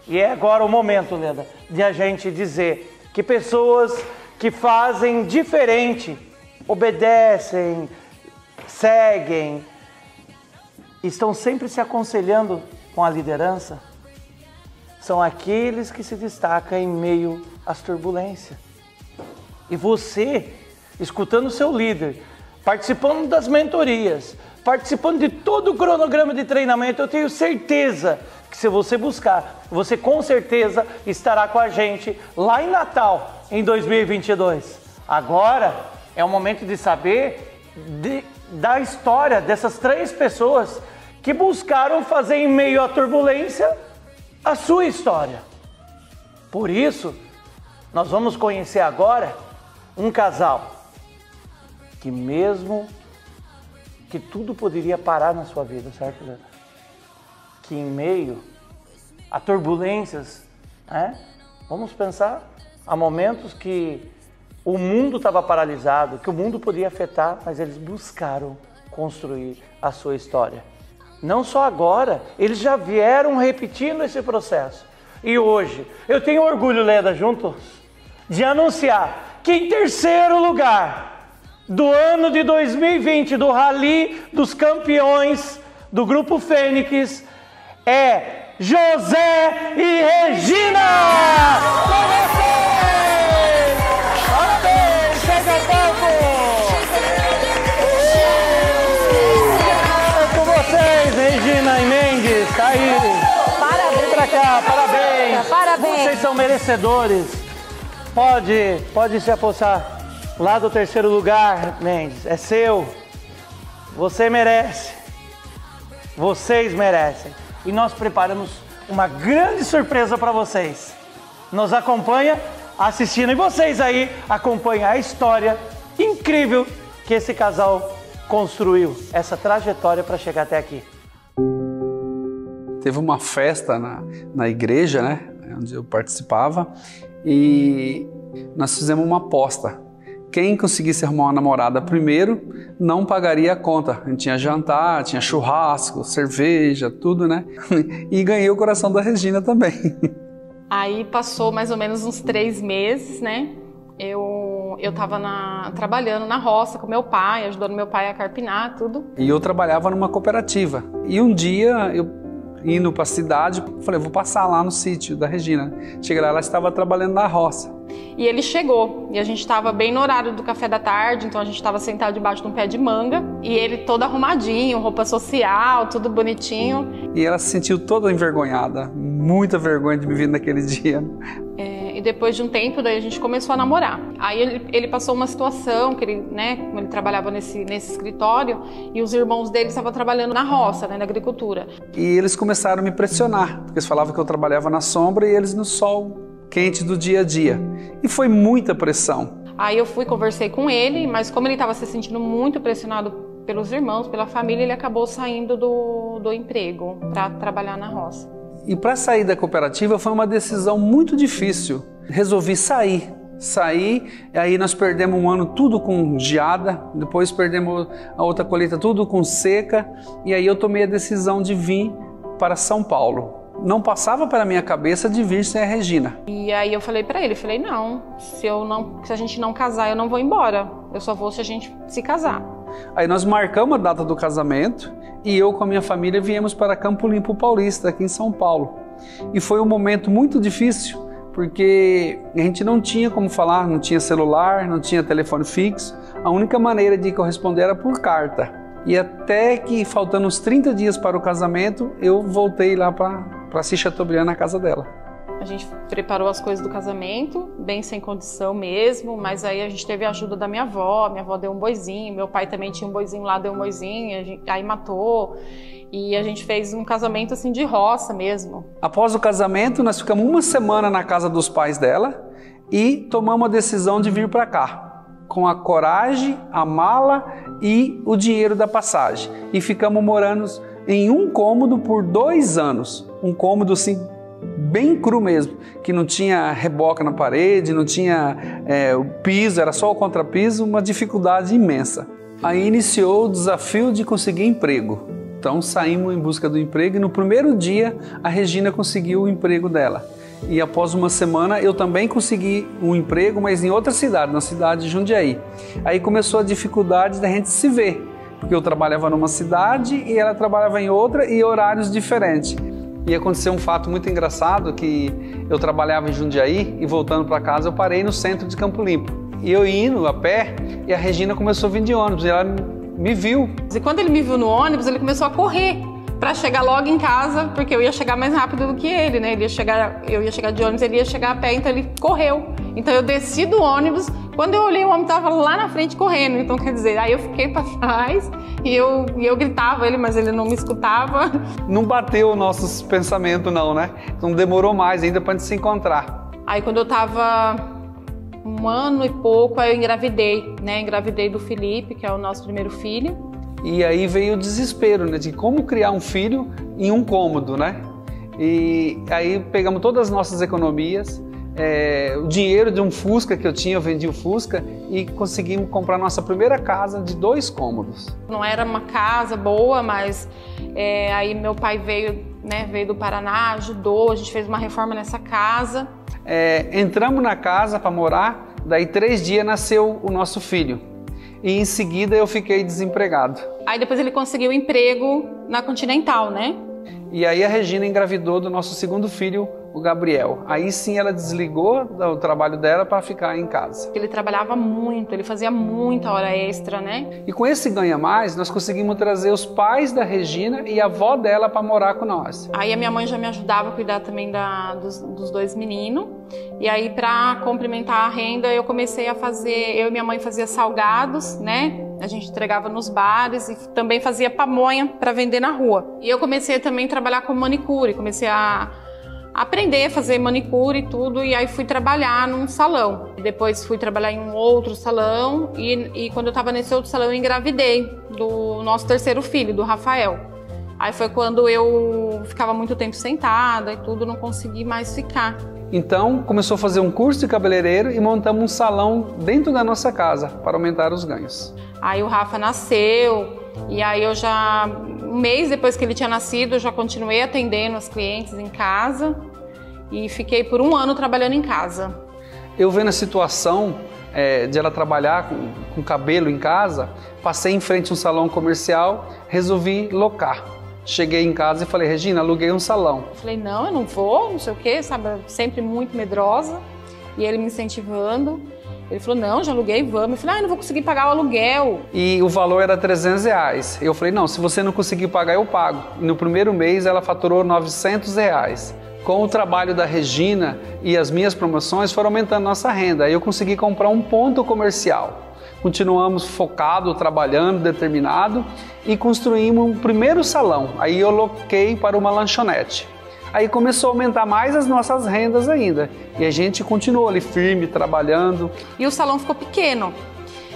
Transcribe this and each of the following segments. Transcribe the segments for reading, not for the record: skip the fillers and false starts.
E é agora o momento, Leda, de a gente dizer que pessoas que fazem diferente, obedecem, seguem, estão sempre se aconselhando com a liderança, são aqueles que se destacam em meio às turbulências. E você, escutando o seu líder, participando das mentorias, participando de todo o cronograma de treinamento, eu tenho certeza que se você buscar, você com certeza estará com a gente lá em Natal, em 2022. Agora é o momento de saber da história dessas 3 pessoas que buscaram fazer em meio à turbulência a sua história. Por isso, nós vamos conhecer agora um casal que mesmo que tudo poderia parar na sua vida, certo, Leda? Que em meio a turbulências, vamos pensar, há momentos que o mundo estava paralisado, que o mundo podia afetar, mas eles buscaram construir a sua história. Não só agora, eles já vieram repetindo esse processo. E hoje, eu tenho orgulho, Leda, juntos, de anunciar que em 3º lugar do ano de 2020, do Rally dos Campeões do Grupo Fênix, é José e Regina! Com vocês! Parabéns! Chega ao palco! Com vocês, Regina e Mendes, Caíri. Parabéns! Vem pra cá, parabéns! Parabéns! Vocês são merecedores. Pode se apossar. Lá do 3º lugar, Mendes, é seu. Você merece. Vocês merecem. E nós preparamos uma grande surpresa para vocês. Nos acompanha assistindo. E vocês aí acompanham a história incrível que esse casal construiu. Essa trajetória para chegar até aqui. Teve uma festa na igreja, né? Onde eu participava. E nós fizemos uma aposta. Quem conseguisse arrumar uma namorada primeiro não pagaria a conta. A gente tinha jantar, tinha churrasco, cerveja, tudo, né? E ganhei o coração da Regina também. Aí passou mais ou menos uns 3 meses, né? Eu tava trabalhando na roça com meu pai, ajudando meu pai a carpinar, tudo. E eu trabalhava numa cooperativa. E um dia, indo para a cidade, falei, vou passar lá no sítio da Regina. Cheguei lá, ela estava trabalhando na roça. E ele chegou, e a gente estava bem no horário do café da tarde, então a gente estava sentado debaixo de um pé de manga, e ele todo arrumadinho, roupa social, tudo bonitinho. E ela se sentiu toda envergonhada, muita vergonha de me ver naquele dia. E depois de um tempo, daí a gente começou a namorar. Aí ele passou uma situação, que ele, né, como ele trabalhava nesse escritório, e os irmãos dele estavam trabalhando na roça, né, na agricultura. E eles começaram a me pressionar, porque eles falavam que eu trabalhava na sombra e eles no sol quente do dia a dia. E foi muita pressão. Aí eu conversei com ele, mas como ele estava se sentindo muito pressionado pelos irmãos, pela família, ele acabou saindo do emprego para trabalhar na roça. E para sair da cooperativa foi uma decisão muito difícil. Resolvi sair, aí nós perdemos um ano tudo com geada, depois perdemos a outra colheita tudo com seca, e aí eu tomei a decisão de vir para São Paulo. Não passava pela minha cabeça de vir sem a Regina. E aí eu falei para ele, não, se a gente não casar, eu não vou embora. Eu só vou se a gente se casar. Aí nós marcamos a data do casamento e eu com a minha família viemos para Campo Limpo Paulista, aqui em São Paulo. E foi um momento muito difícil, porque a gente não tinha como falar, não tinha celular, não tinha telefone fixo. A única maneira de corresponder era por carta. E até que, faltando uns 30 dias para o casamento, eu voltei lá para Assis Chateaubriand, na casa dela. A gente preparou as coisas do casamento, bem sem condição mesmo, mas aí a gente teve a ajuda da minha avó deu um boizinho, meu pai também tinha um boizinho lá, deu um boizinho, aí matou, e a gente fez um casamento assim de roça mesmo. Após o casamento, nós ficamos uma semana na casa dos pais dela e tomamos a decisão de vir para cá, com a coragem, a mala e o dinheiro da passagem. E ficamos morando em um cômodo por 2 anos, um cômodo assim, bem cru mesmo, que não tinha reboca na parede, não tinha o piso, era só o contrapiso, uma dificuldade imensa. Aí iniciou o desafio de conseguir emprego. Então saímos em busca do emprego e no primeiro dia a Regina conseguiu o emprego dela. E após uma semana eu também consegui um emprego, mas em outra cidade, na cidade de Jundiaí. Aí começou a dificuldade da gente se ver, porque eu trabalhava numa cidade e ela trabalhava em outra e horários diferentes. E aconteceu um fato muito engraçado, que eu trabalhava em Jundiaí e voltando para casa eu parei no centro de Campo Limpo. E eu indo a pé e a Regina começou a vir de ônibus e ela me viu. E quando ele me viu no ônibus, ele começou a correr para chegar logo em casa, porque eu ia chegar mais rápido do que ele, né? Eu ia chegar de ônibus, ele ia chegar a pé, então ele correu. Então eu desci do ônibus, quando eu olhei o homem estava lá na frente correndo, então quer dizer, aí eu fiquei para trás e eu gritava ele, mas ele não me escutava. Não bateu os nossos pensamentos não, né? Então demorou mais ainda para a gente se encontrar. Aí quando eu tava 1 ano e pouco, aí eu engravidei, né? Engravidei do Felipe, que é o nosso primeiro filho. E aí veio o desespero, né, de como criar um filho em um cômodo, né? E aí pegamos todas as nossas economias, o dinheiro de um Fusca que eu tinha, eu vendi o Fusca e conseguimos comprar nossa primeira casa de 2 cômodos. Não era uma casa boa, mas aí meu pai veio, né, veio do Paraná, ajudou, a gente fez uma reforma nessa casa. Entramos na casa para morar, daí 3 dias nasceu o nosso filho. E em seguida eu fiquei desempregado. Aí depois ele conseguiu emprego na Continental, né? E aí a Regina engravidou do nosso segundo filho, o Gabriel. Aí sim ela desligou do trabalho dela para ficar em casa. Ele trabalhava muito, ele fazia muita hora extra, né? E com esse ganha-mais, nós conseguimos trazer os pais da Regina e a avó dela para morar com nós. Aí a minha mãe já me ajudava a cuidar também dos 2 meninos. E aí, para complementar a renda, eu comecei a fazer... Eu e minha mãe fazia salgados, né? A gente entregava nos bares e também fazia pamonha para vender na rua. E eu comecei também a trabalhar com manicure, comecei a aprender a fazer manicure e tudo, e aí fui trabalhar num salão. Depois fui trabalhar em um outro salão e quando eu estava nesse outro salão eu engravidei do nosso terceiro filho, do Rafael. Aí foi quando eu ficava muito tempo sentada e tudo, não consegui mais ficar. Então começou a fazer um curso de cabeleireiro e montamos um salão dentro da nossa casa para aumentar os ganhos. Aí o Rafa nasceu e aí eu já, 1 mês depois que ele tinha nascido, eu já continuei atendendo as clientes em casa e fiquei por 1 ano trabalhando em casa. Eu vendo a situação de ela trabalhar com cabelo em casa, passei em frente a um salão comercial, resolvi locar. Cheguei em casa e falei, Regina, aluguei um salão. Eu falei, não, eu não vou, não sei o quê, sabe, sempre muito medrosa. E ele me incentivando. Ele falou, não, já aluguei, vamos. Eu falei, não vou conseguir pagar o aluguel. E o valor era R$300. Eu falei, não, se você não conseguir pagar, eu pago. E no primeiro mês ela faturou R$900. Com o trabalho da Regina e as minhas promoções, foram aumentando nossa renda. Aí eu consegui comprar um ponto comercial. Continuamos focado, trabalhando, determinado e construímos um primeiro salão. Aí eu loquei para uma lanchonete. Aí começou a aumentar mais as nossas rendas ainda. E a gente continuou ali firme, trabalhando. E o salão ficou pequeno.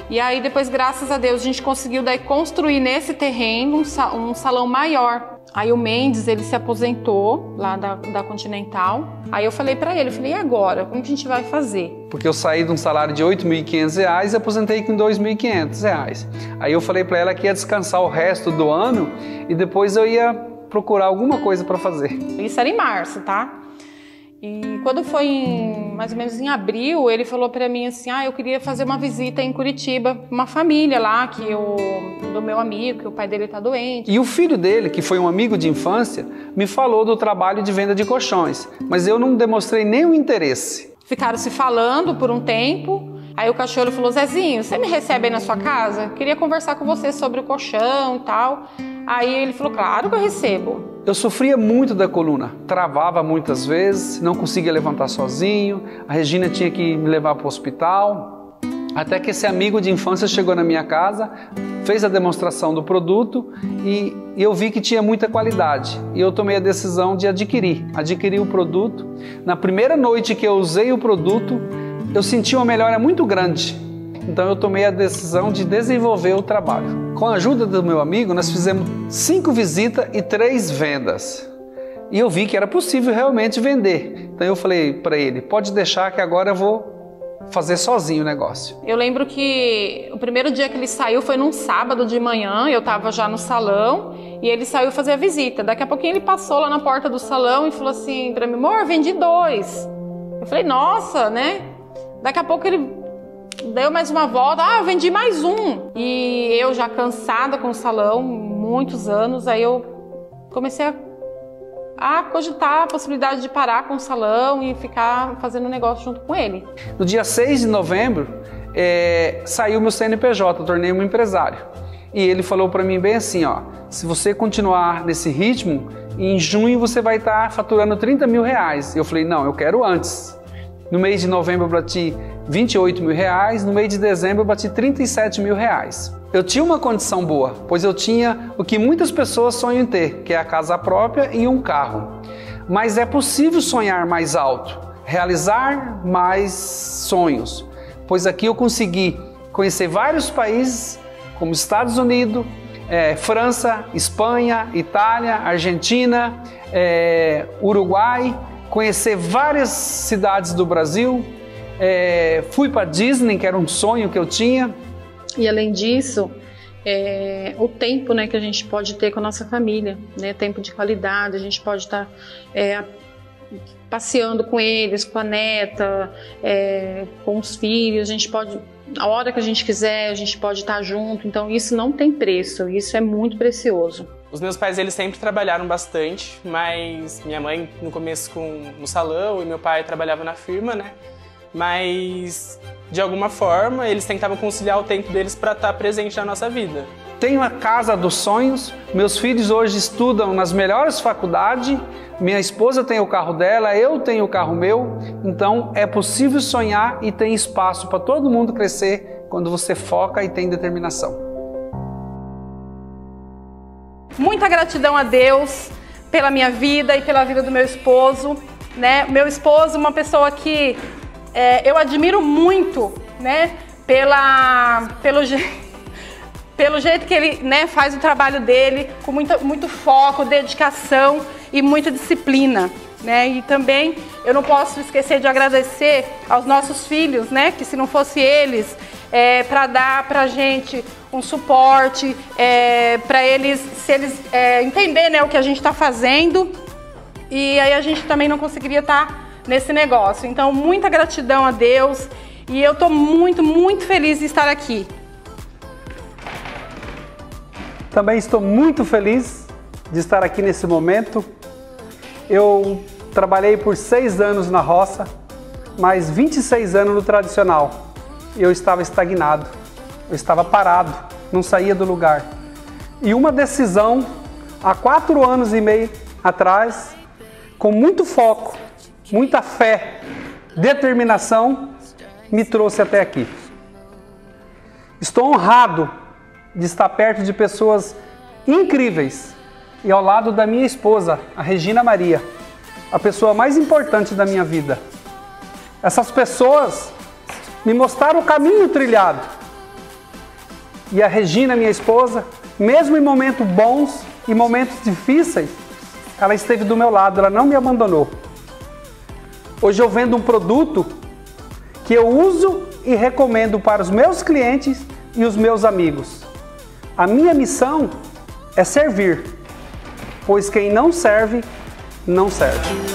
E aí depois, graças a Deus, a gente conseguiu daí construir nesse terreno um salão maior. Aí o Mendes, ele se aposentou lá da Continental. Aí eu falei pra ele, e agora? Como que a gente vai fazer? Porque eu saí de um salário de R$8.500 e aposentei com R$2.500. Aí eu falei pra ela que ia descansar o resto do ano e depois eu ia procurar alguma coisa pra fazer. Isso era em março, tá? E quando foi mais ou menos em abril, ele falou pra mim assim, eu queria fazer uma visita em Curitiba, uma família lá, do meu amigo, que o pai dele tá doente. E o filho dele, que foi um amigo de infância, me falou do trabalho de venda de colchões, mas eu não demonstrei nenhum interesse. Ficaram se falando por um tempo, aí o cachorro falou, Zezinho, você me recebe aí na sua casa? Queria conversar com você sobre o colchão e tal. Aí ele falou, claro que eu recebo. Eu sofria muito da coluna, travava muitas vezes, não conseguia levantar sozinho, a Regina tinha que me levar para o hospital, até que esse amigo de infância chegou na minha casa, fez a demonstração do produto e eu vi que tinha muita qualidade. E eu tomei a decisão de adquirir o produto. Na primeira noite que eu usei o produto, eu senti uma melhora muito grande. Então eu tomei a decisão de desenvolver o trabalho. Com a ajuda do meu amigo, nós fizemos 5 visitas e 3 vendas. E eu vi que era possível realmente vender. Então eu falei para ele, pode deixar que agora eu vou fazer sozinho o negócio. Eu lembro que o primeiro dia que ele saiu foi num sábado de manhã, eu estava já no salão e ele saiu fazer a visita. Daqui a pouquinho ele passou lá na porta do salão e falou assim para mim, amor, vendi 2. Eu falei, nossa, né? Daqui a pouco ele deu mais uma volta, vendi mais 1. E eu já cansada com o salão, muitos anos, aí eu comecei a cogitar a possibilidade de parar com o salão e ficar fazendo negócio junto com ele. No dia 6 de novembro, saiu meu CNPJ, eu tornei um empresário. E ele falou para mim bem assim, ó, se você continuar nesse ritmo, em junho você vai estar faturando 30 mil reais. Eu falei, não, eu quero antes. No mês de novembro eu bati 28 mil reais, no mês de dezembro eu bati 37 mil reais. Eu tinha uma condição boa, pois eu tinha o que muitas pessoas sonham em ter, que é a casa própria e um carro. Mas é possível sonhar mais alto, realizar mais sonhos, pois aqui eu consegui conhecer vários países, como Estados Unidos, França, Espanha, Itália, Argentina, Uruguai, conhecer várias cidades do Brasil, fui para Disney, que era um sonho que eu tinha. E além disso, o tempo, né, que a gente pode ter com a nossa família, né, tempo de qualidade, a gente pode estar passeando com eles, com a neta, com os filhos, a gente pode, a hora que a gente quiser, a gente pode estar junto, então isso não tem preço, isso é muito precioso. Os meus pais, eles sempre trabalharam bastante, mas minha mãe no começo no salão e meu pai trabalhava na firma, né? Mas de alguma forma eles tentavam conciliar o tempo deles para estar presente na nossa vida. Tenho a casa dos sonhos, meus filhos hoje estudam nas melhores faculdades, minha esposa tem o carro dela, eu tenho o carro meu, então é possível sonhar e tem espaço para todo mundo crescer quando você foca e tem determinação. Muita gratidão a Deus pela minha vida e pela vida do meu esposo, né? Meu esposo, uma pessoa que eu admiro muito, né? Pelo jeito que ele, né, faz o trabalho dele, com muito foco, dedicação e muita disciplina, né? E também eu não posso esquecer de agradecer aos nossos filhos, né? Que se não fosse eles, para dar pra gente um suporte, para eles, se eles entender, né, o que a gente está fazendo, e aí a gente também não conseguiria estar nesse negócio. Então, muita gratidão a Deus e eu estou muito, muito feliz de estar aqui. Também estou muito feliz de estar aqui nesse momento. Eu trabalhei por 6 anos na roça, mais 26 anos no tradicional. Eu estava estagnado, eu estava parado, não saía do lugar. E uma decisão, há 4 anos e meio atrás, com muito foco, muita fé, determinação, me trouxe até aqui. Estou honrado de estar perto de pessoas incríveis e ao lado da minha esposa, a Regina Maria, a pessoa mais importante da minha vida. Essas pessoas me mostraram o caminho trilhado. E a Regina, minha esposa, mesmo em momentos bons e momentos difíceis, ela esteve do meu lado, ela não me abandonou. Hoje eu vendo um produto que eu uso e recomendo para os meus clientes e os meus amigos. A minha missão é servir, pois quem não serve, não serve.